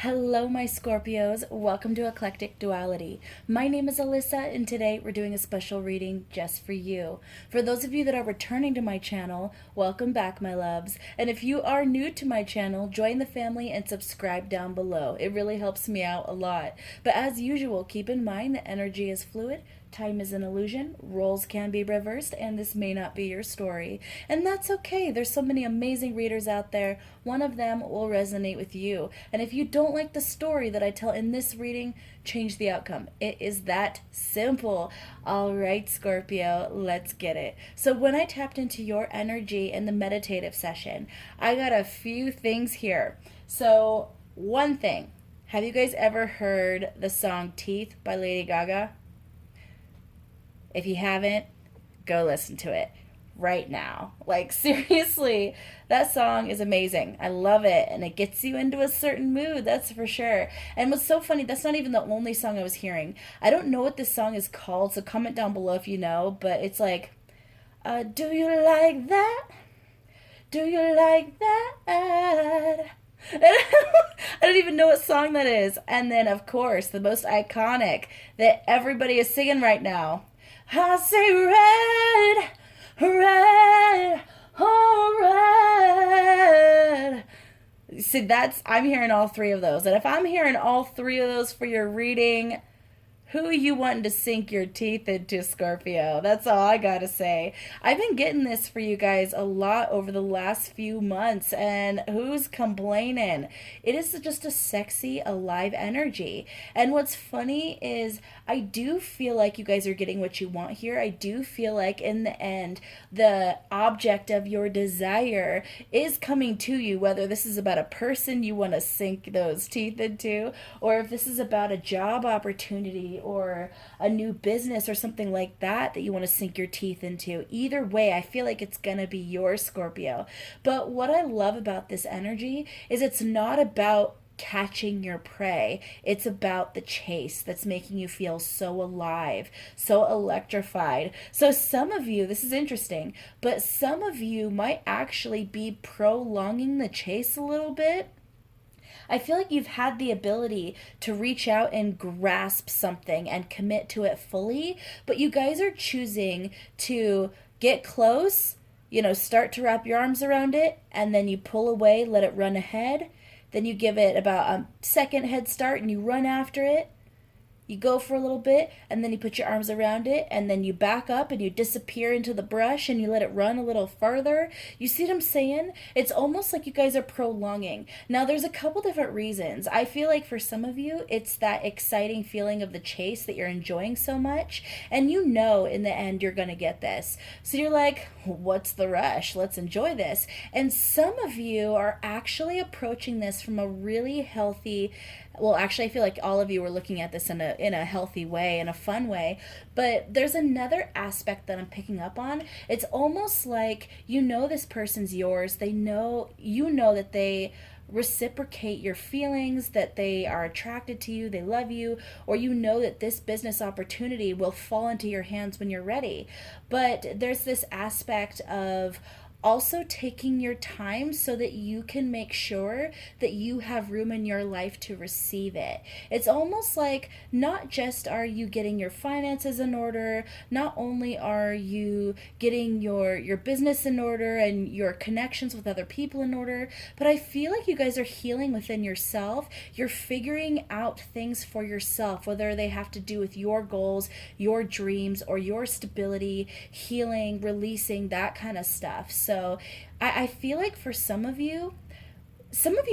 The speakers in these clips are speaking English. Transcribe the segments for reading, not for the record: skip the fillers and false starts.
Hello, my Scorpios. Welcome to Eclectic Duality. My name is Alyssa, and today we're doing a special reading just for you. For those of you that are returning to my channel, welcome back, my loves. And if you are new to my channel, join the family and subscribe down below. It really helps me out a lot. But as usual, keep in mind that energy is fluid. Time is an illusion, roles can be reversed, and this may not be your story. And that's okay. There's so many amazing readers out there. One of them will resonate with you. And if you don't like the story that I tell in this reading, change the outcome. It is that simple. All right, Scorpio, let's get it. So when I tapped into your energy in the meditative session, I got a few things here. So one thing, have you guys ever heard the song Teeth by Lady Gaga? If you haven't, go listen to it right now. Like, seriously, that song is amazing. I love it, and it gets you into a certain mood, that's for sure. And what's so funny, that's not even the only song I was hearing. I don't know what this song is called, so comment down below if you know, but it's like, do you like that? Do you like that? I don't even know what song that is. And then, of course, the most iconic that everybody is singing right now. I say red, oh red. See, I'm hearing all three of those. And if I'm hearing all three of those for your reading, who are you wanting to sink your teeth into, Scorpio? That's all I gotta say. I've been getting this for you guys a lot over the last few months, and who's complaining? It is just a sexy, alive energy. And what's funny is I do feel like you guys are getting what you want here. I do feel like in the end, the object of your desire is coming to you, whether this is about a person you want to sink those teeth into, or if this is about a job opportunity or a new business or something like that you want to sink your teeth into. Either way, I feel like it's going to be your Scorpio. But what I love about this energy is it's not about catching your prey. It's about the chase that's making you feel so alive, so electrified. So some of you, this is interesting, but some of you might actually be prolonging the chase a little bit. I feel like you've had the ability to reach out and grasp something and commit to it fully, but you guys are choosing to get close, start to wrap your arms around it, and then you pull away, let it run ahead. Then you give it about a second head start and you run after it. You go for a little bit, and then you put your arms around it, and then you back up and you disappear into the brush and you let it run a little farther. You see what I'm saying? It's almost like you guys are prolonging. Now, there's a couple different reasons. I feel like for some of you, it's that exciting feeling of the chase that you're enjoying so much, and you know in the end you're going to get this. So you're like, what's the rush? Let's enjoy this. And some of you are actually approaching this from a really healthy, well, actually, I feel like all of you are looking at this in a healthy way, in a fun way. But there's another aspect that I'm picking up on. It's almost like this person's yours. They know that they reciprocate your feelings, that they are attracted to you, they love you, or that this business opportunity will fall into your hands when you're ready. But there's this aspect of also taking your time so that you can make sure that you have room in your life to receive it. It's almost like not just are you getting your finances in order, not only are you getting your business in order and your connections with other people in order, but I feel like you guys are healing within yourself. You're figuring out things for yourself, whether they have to do with your goals, your dreams, or your stability, healing, releasing, that kind of stuff. So I feel like for some of you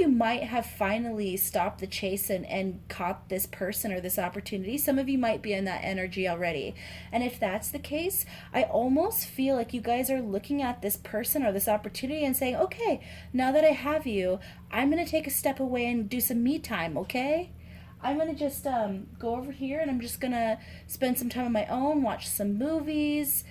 might have finally stopped the chase and caught this person or this opportunity. Some of you might be in that energy already. And if that's the case, I almost feel like you guys are looking at this person or this opportunity and saying, okay, now that I have you, I'm going to take a step away and do some me time, okay? I'm going to just go over here and I'm just going to spend some time on my own, watch some movies,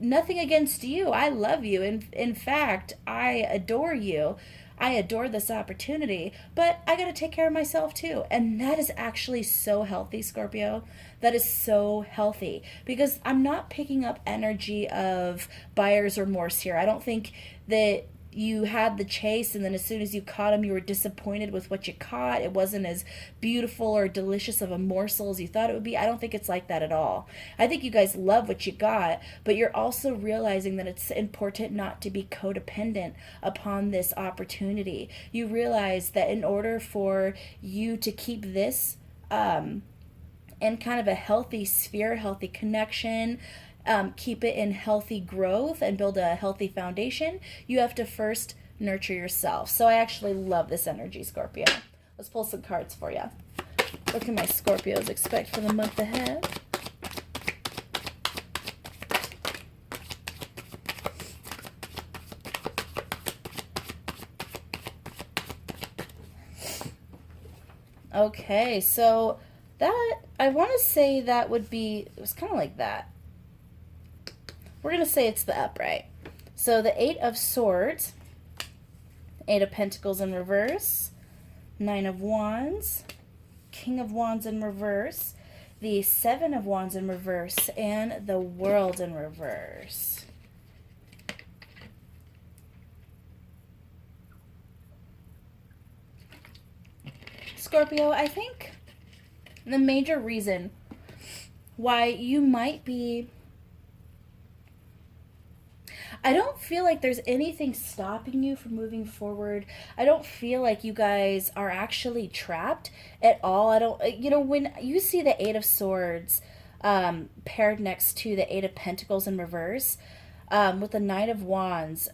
nothing against you. I love you. In fact, I adore you. I adore this opportunity, but I got to take care of myself too. And that is actually so healthy, Scorpio. That is so healthy because I'm not picking up energy of buyer's remorse here. I don't think that you had the chase, and then as soon as you caught him, you were disappointed with what you caught. It wasn't as beautiful or delicious of a morsel as you thought it would be. I don't think it's like that at all. I think you guys love what you got, but you're also realizing that it's important not to be codependent upon this opportunity. You realize that in order for you to keep this in kind of a healthy sphere, healthy connection, keep it in healthy growth and build a healthy foundation, you have to first nurture yourself. So I actually love this energy, Scorpio. Let's pull some cards for you. What can my Scorpios expect for the month ahead? Okay, so that, I want to say that would be, it was kind of like that. We're going to say it's the upright. So the 8 of Swords, 8 of Pentacles in reverse, 9 of Wands, King of Wands in reverse, the 7 of Wands in reverse, and the World in reverse. Scorpio, I think the major reason why you might be, I don't feel like there's anything stopping you from moving forward. I don't feel like you guys are actually trapped at all. I don't, you know, when you see the 8 of Swords paired next to the 8 of Pentacles in reverse with the 9 of Wands,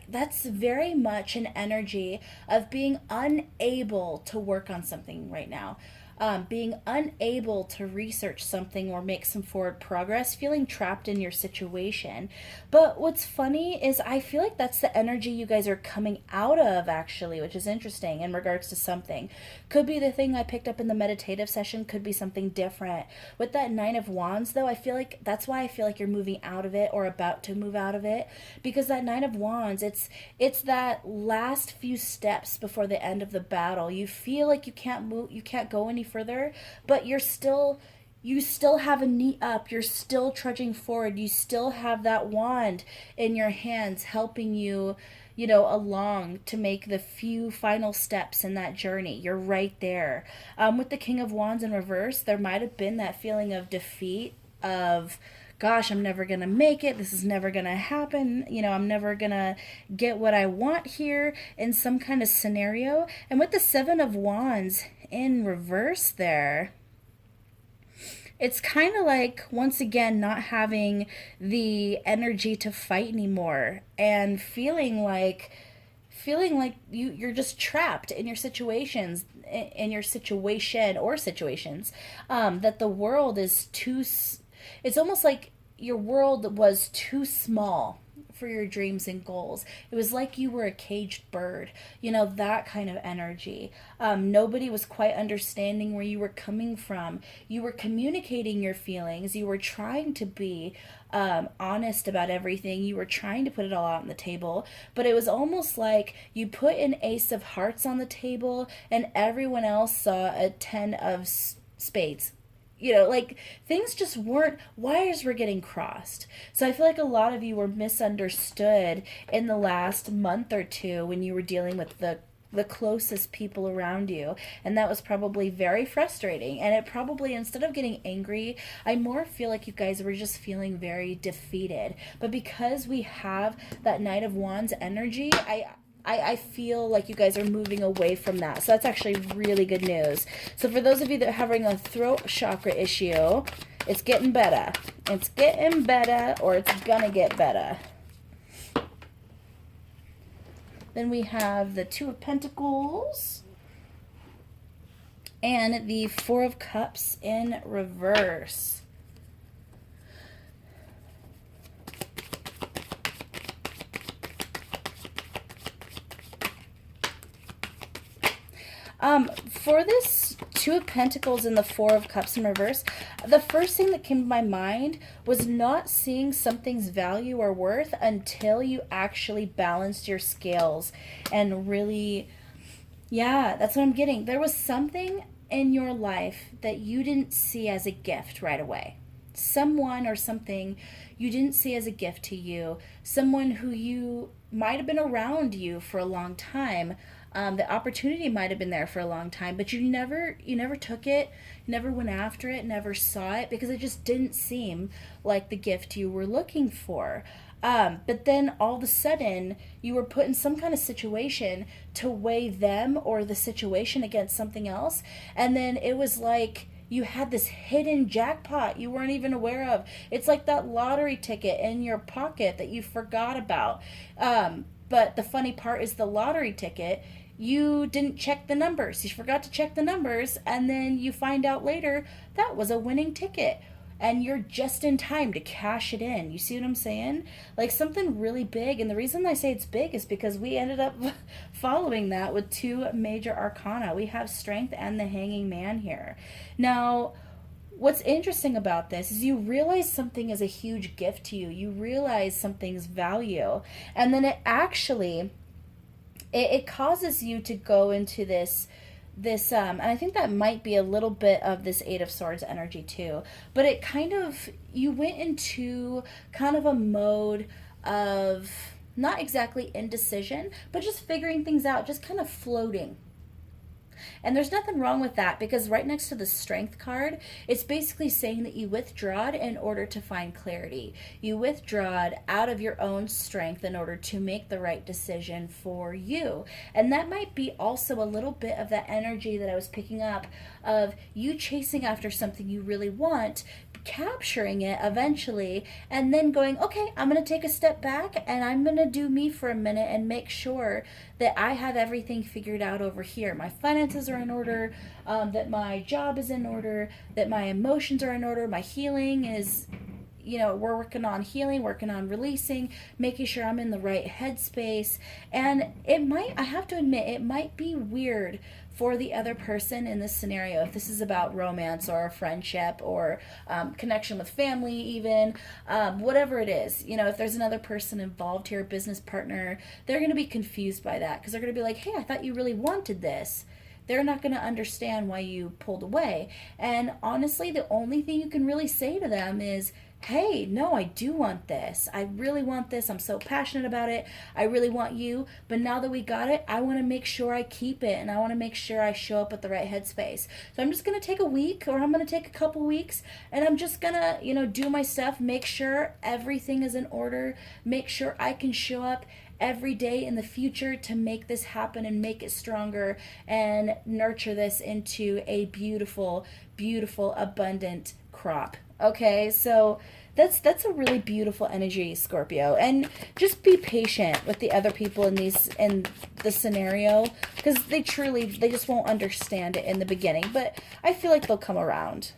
that's very much an energy of being unable to work on something right now. Being unable to research something or make some forward progress, feeling trapped in your situation. But what's funny is I feel like that's the energy you guys are coming out of, actually, which is interesting in regards to something. Could be the thing I picked up in the meditative session, could be something different. With that 9 of Wands, though, I feel like that's why I feel like you're moving out of it or about to move out of it, because that 9 of Wands, it's that last few steps before the end of the battle. You feel like you can't move, you can't go any further, but you still have a knee up, you're still trudging forward, you still have that wand in your hands helping you, you know, along to make the few final steps in that journey. You're right there. With the King of Wands in reverse, there might have been that feeling of defeat, of gosh, I'm never gonna make it, this is never gonna happen, you know, I'm never gonna get what I want here in some kind of scenario. And with the 7 of Wands in reverse there, it's kind of like, once again, not having the energy to fight anymore and feeling like you're just trapped in your situations, in your situation or situations, that the world is too, it's almost like your world was too small for your dreams and goals. It was like you were a caged bird, you know, that kind of energy. Nobody was quite understanding where you were coming from. You were communicating your feelings. You were trying to be honest about everything. You were trying to put it all out on the table, but it was almost like you put an Ace of Hearts on the table and everyone else saw a 10 of spades. You know, like, things just weren't, wires were getting crossed. So I feel like a lot of you were misunderstood in the last month or two when you were dealing with the closest people around you, and that was probably very frustrating. And it probably, instead of getting angry, I more feel like you guys were just feeling very defeated. But because we have that Knight of Wands energy, I feel like you guys are moving away from that. So that's actually really good news. So for those of you that are having a throat chakra issue, it's getting better. It's getting better, or it's gonna get better. Then we have the 2 of Pentacles and the 4 of Cups in reverse. For this 2 of Pentacles and the 4 of Cups in reverse, the first thing that came to my mind was not seeing something's value or worth until you actually balanced your scales and really, yeah, that's what I'm getting. There was something in your life that you didn't see as a gift right away. Someone or something you didn't see as a gift to you. Someone who you might have been around you for a long time. The opportunity might have been there for a long time, but you never took it, never went after it, never saw it, because it just didn't seem like the gift you were looking for. But then all of a sudden, you were put in some kind of situation to weigh them or the situation against something else. And then it was like you had this hidden jackpot you weren't even aware of. It's like that lottery ticket in your pocket that you forgot about. But the funny part is the lottery ticket, you didn't check the numbers. You forgot to check the numbers, and then you find out later that was a winning ticket. And you're just in time to cash it in. You see what I'm saying? Like something really big. And the reason I say it's big is because we ended up following that with 2 major arcana. We have Strength and the Hanging Man here. Now, what's interesting about this is you realize something is a huge gift to you. You realize something's value. And then it actually, it causes you to go into this, and I think that might be a little bit of this 8 of Swords energy too, but it kind of, you went into kind of a mode of not exactly indecision, but just figuring things out, just kind of floating. And there's nothing wrong with that, because right next to the Strength card, it's basically saying that you withdrawed in order to find clarity. You withdrawed out of your own strength in order to make the right decision for you. And that might be also a little bit of that energy that I was picking up of you chasing after something you really want, capturing it eventually, and then going, okay, I'm going to take a step back and I'm going to do me for a minute and make sure that I have everything figured out over here. My finances are in order, that my job is in order, that my emotions are in order, my healing is, we're working on healing, working on releasing, making sure I'm in the right headspace. And I have to admit, it might be weird for the other person in this scenario, if this is about romance or a friendship or connection with family even, whatever it is, if there's another person involved here, business partner, they're going to be confused by that, because they're going to be like, hey, I thought you really wanted this. They're not going to understand why you pulled away. And honestly, the only thing you can really say to them is, hey, no, I do want this. I really want this. I'm so passionate about it. I really want you. But now that we got it, I want to make sure I keep it. And I want to make sure I show up at the right headspace. So I'm just going to take a week, or I'm going to take a couple weeks. And I'm just going to, do my stuff. Make sure everything is in order. Make sure I can show up every day in the future to make this happen and make it stronger and nurture this into a beautiful, beautiful, abundant crop. Okay, so that's a really beautiful energy, Scorpio. And just be patient with the other people in the scenario, because they just won't understand it in the beginning, but I feel like they'll come around.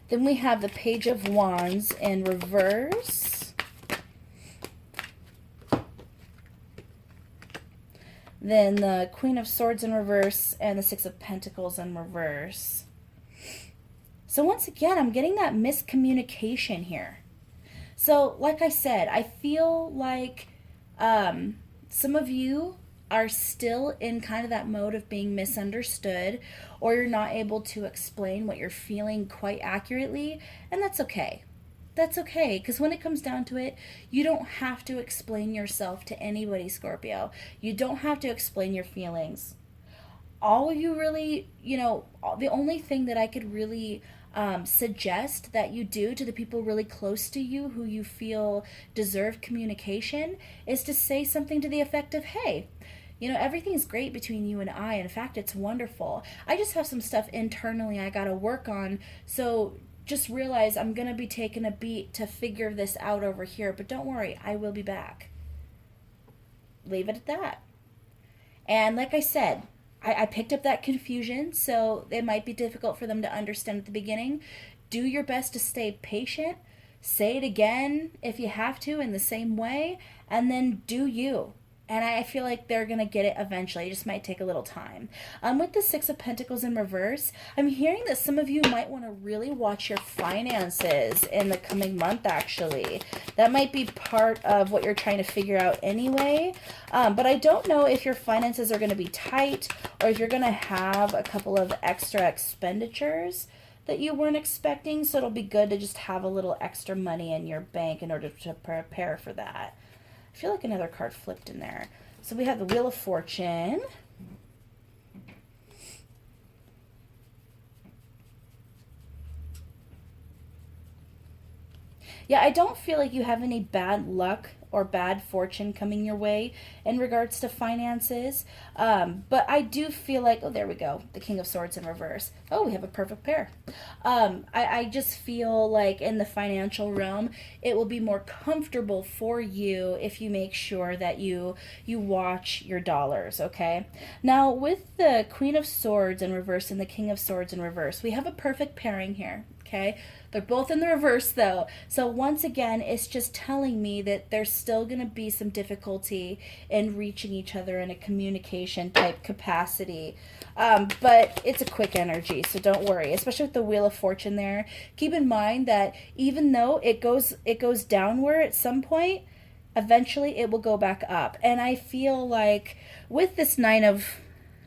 Then we have the Page of Wands in reverse. Then the Queen of Swords in reverse and the Six of Pentacles in reverse. So once again, I'm getting that miscommunication here. So like I said, I feel like some of you are still in kind of that mode of being misunderstood, or you're not able to explain what you're feeling quite accurately, and that's okay. That's okay, because when it comes down to it, you don't have to explain yourself to anybody, Scorpio. You don't have to explain your feelings. All you really, the only thing that I could really suggest that you do to the people really close to you who you feel deserve communication is to say something to the effect of, hey, everything's great between you and I. In fact, it's wonderful. I just have some stuff internally I got to work on. So just realize I'm going to be taking a beat to figure this out over here. But don't worry, I will be back. Leave it at that. And like I said, I picked up that confusion, so it might be difficult for them to understand at the beginning. Do your best to stay patient. Say it again if you have to in the same way, and then do you. And I feel like they're going to get it eventually. It just might take a little time. With the Six of Pentacles in reverse, I'm hearing that some of you might want to really watch your finances in the coming month, actually. That might be part of what you're trying to figure out anyway. But I don't know if your finances are going to be tight, or if you're going to have a couple of extra expenditures that you weren't expecting. So it'll be good to just have a little extra money in your bank in order to prepare for that. I feel like another card flipped in there. So we have the Wheel of Fortune. Yeah, I don't feel like you have any bad luck or bad fortune coming your way in regards to finances. But I do feel like, oh, there we go, the King of Swords in reverse. Oh, we have a perfect pair. I just feel like in the financial realm, it will be more comfortable for you if you make sure that you watch your dollars, okay? Now, with the Queen of Swords in reverse and the King of Swords in reverse, we have a perfect pairing here, okay? They're both in the reverse though. So once again, it's just telling me that there's still going to be some difficulty in reaching each other in a communication type capacity. But it's a quick energy, so don't worry. Especially with the Wheel of Fortune there. Keep in mind that even though it goes downward at some point, eventually it will go back up. And I feel like with this Nine of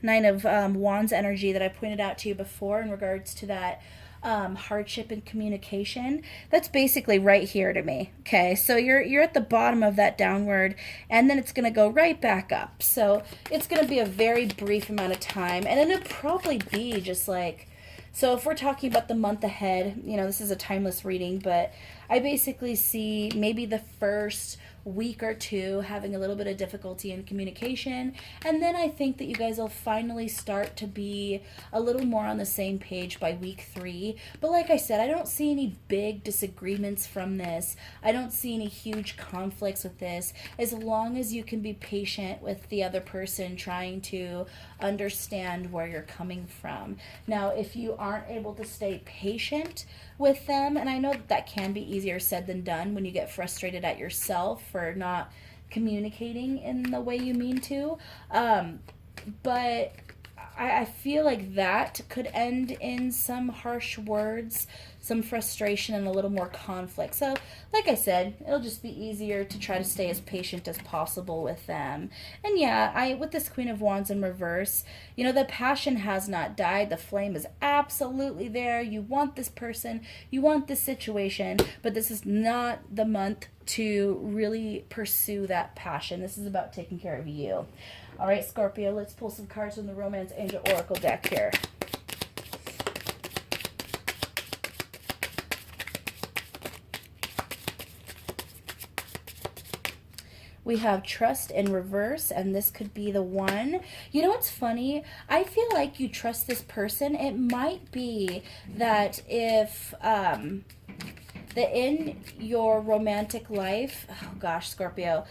Wands energy that I pointed out to you before in regards to that hardship in communication, that's basically right here to me. Okay, so you're at the bottom of that downward, and then it's going to go right back up. So it's going to be a very brief amount of time, and it'll probably be just like, so if we're talking about the month ahead, this is a timeless reading, but I basically see maybe the first week or two having a little bit of difficulty in communication, and then I think that you guys will finally start to be a little more on the same page by week 3. But like I said, I don't see any big disagreements from this. I don't see any huge conflicts with this, as long as you can be patient with the other person trying to understand where you're coming from. Now, if you aren't able to stay patient with them, and I know that can be easier said than done when you get frustrated at yourself for not communicating in the way you mean to, but I feel like that could end in some harsh words, some frustration, and a little more conflict. So, like I said, it'll just be easier to try to stay as patient as possible with them. And yeah, with this Queen of Wands in reverse, the passion has not died. The flame is absolutely there. You want this person, you want this situation, but this is not the month to really pursue that passion. This is about taking care of you. All right, Scorpio, let's pull some cards from the Romance Angel Oracle deck here. We have Trust in reverse, and this could be the one. You know what's funny? I feel like you trust this person. It might be that if that in your romantic life, oh gosh, Scorpio,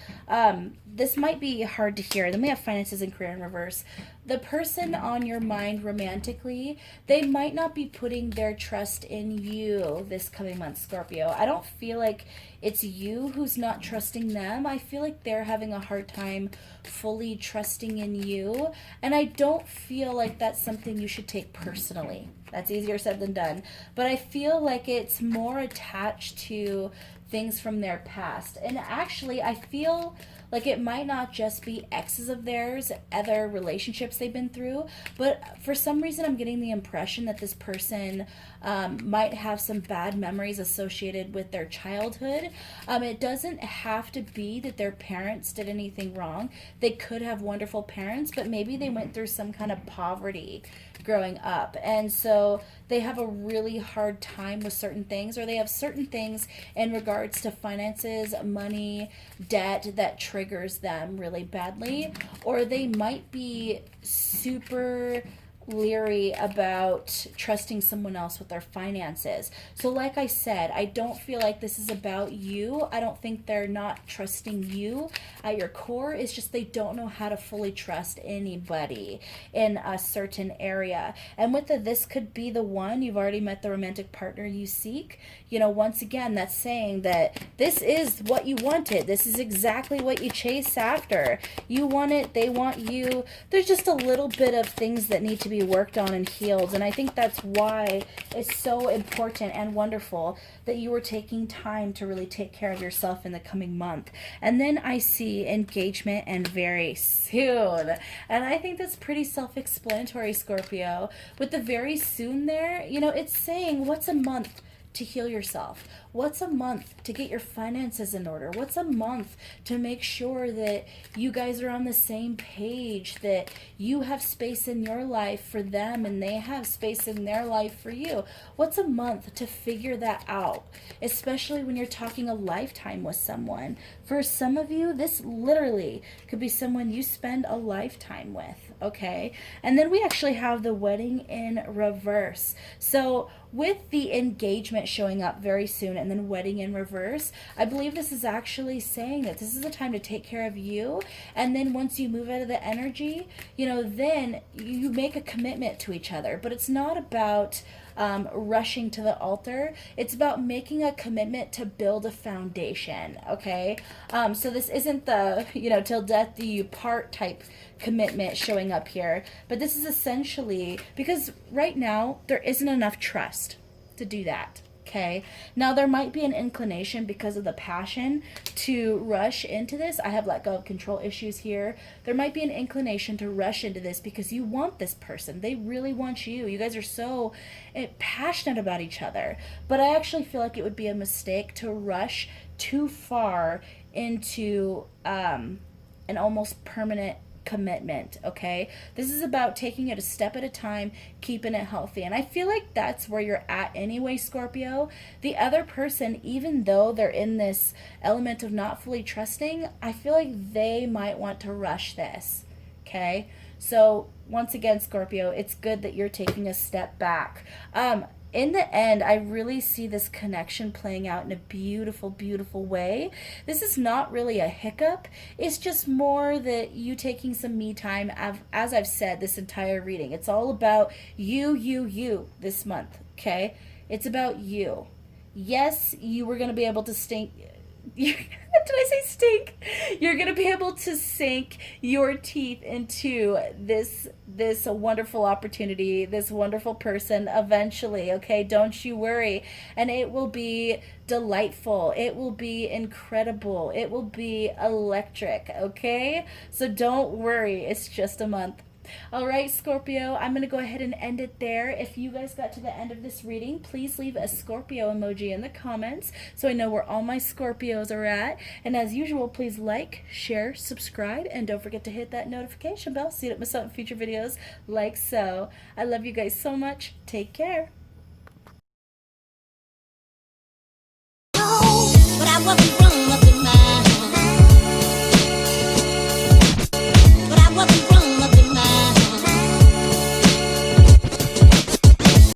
this might be hard to hear. Then we have finances and career in reverse. The person on your mind romantically, they might not be putting their trust in you this coming month, Scorpio. I don't feel like it's you who's not trusting them. I feel like they're having a hard time fully trusting in you. And I don't feel like that's something you should take personally. That's easier said than done. But I feel like it's more attached to things from their past. And actually, I feel like it might not just be exes of theirs, other relationships they've been through, but for some reason I'm getting the impression that this person might have some bad memories associated with their childhood. It doesn't have to be that their parents did anything wrong. They could have wonderful parents, but maybe they went through some kind of poverty growing up, and so they have a really hard time with certain things, or they have certain things in regards to finances, money, debt that triggers them really badly, or they might be super leery about trusting someone else with their finances. So like I said, I don't feel like this is about you. I don't think they're not trusting you at your core. It's just they don't know how to fully trust anybody in a certain area. And with this could be the one. You've already met the romantic partner you seek. Once again, that's saying that this is what you wanted. This is exactly what you chase after. You want it, they want you. There's just a little bit of things that need to be worked on and healed, and I think that's why it's so important and wonderful that you were taking time to really take care of yourself in the coming month. And then I see engagement and very soon, and I think that's pretty self-explanatory, Scorpio. With the very soon there, it's saying what's a month to heal yourself? What's a month to get your finances in order? What's a month to make sure that you guys are on the same page, that you have space in your life for them and they have space in their life for you? What's a month to figure that out, especially when you're talking a lifetime with someone? For some of you, this literally could be someone you spend a lifetime with, okay? And then we actually have the wedding in reverse. So with the engagement showing up very soon and then wedding in reverse, I believe this is actually saying that this is a time to take care of you. And then once you move out of the energy, then you make a commitment to each other. But it's not about rushing to the altar. It's about making a commitment to build a foundation, okay? So this isn't the, till death do you part type commitment showing up here, but this is essentially because right now there isn't enough trust to do that. Okay, now there might be an inclination because of the passion to rush into this. I have let go of control issues here. There might be an inclination to rush into this because you want this person. They really want you. You guys are so passionate about each other. But I actually feel like it would be a mistake to rush too far into an almost permanent commitment, okay? This is about taking it a step at a time, keeping it healthy. And I feel like that's where you're at anyway, Scorpio. The other person, even though they're in this element of not fully trusting, I feel like they might want to rush this, okay? So once again, Scorpio, it's good that you're taking a step back. In the end, I really see this connection playing out in a beautiful, beautiful way. This is not really a hiccup. It's just more that you taking some me time, as I've said this entire reading. It's all about you this month, okay? It's about you. Yes, you were going to be able to stink. Did I say stink? You're going to be able to sink your teeth into this wonderful opportunity, this wonderful person eventually, okay? Don't you worry. And it will be delightful. It will be incredible. It will be electric, okay? So don't worry. It's just a month. All right, Scorpio, I'm going to go ahead and end it there. If you guys got to the end of this reading, please leave a Scorpio emoji in the comments so I know where all my Scorpios are at. And as usual, please like, share, subscribe, and don't forget to hit that notification bell so you don't miss out on future videos like so. I love you guys so much. Take care. But I wasn't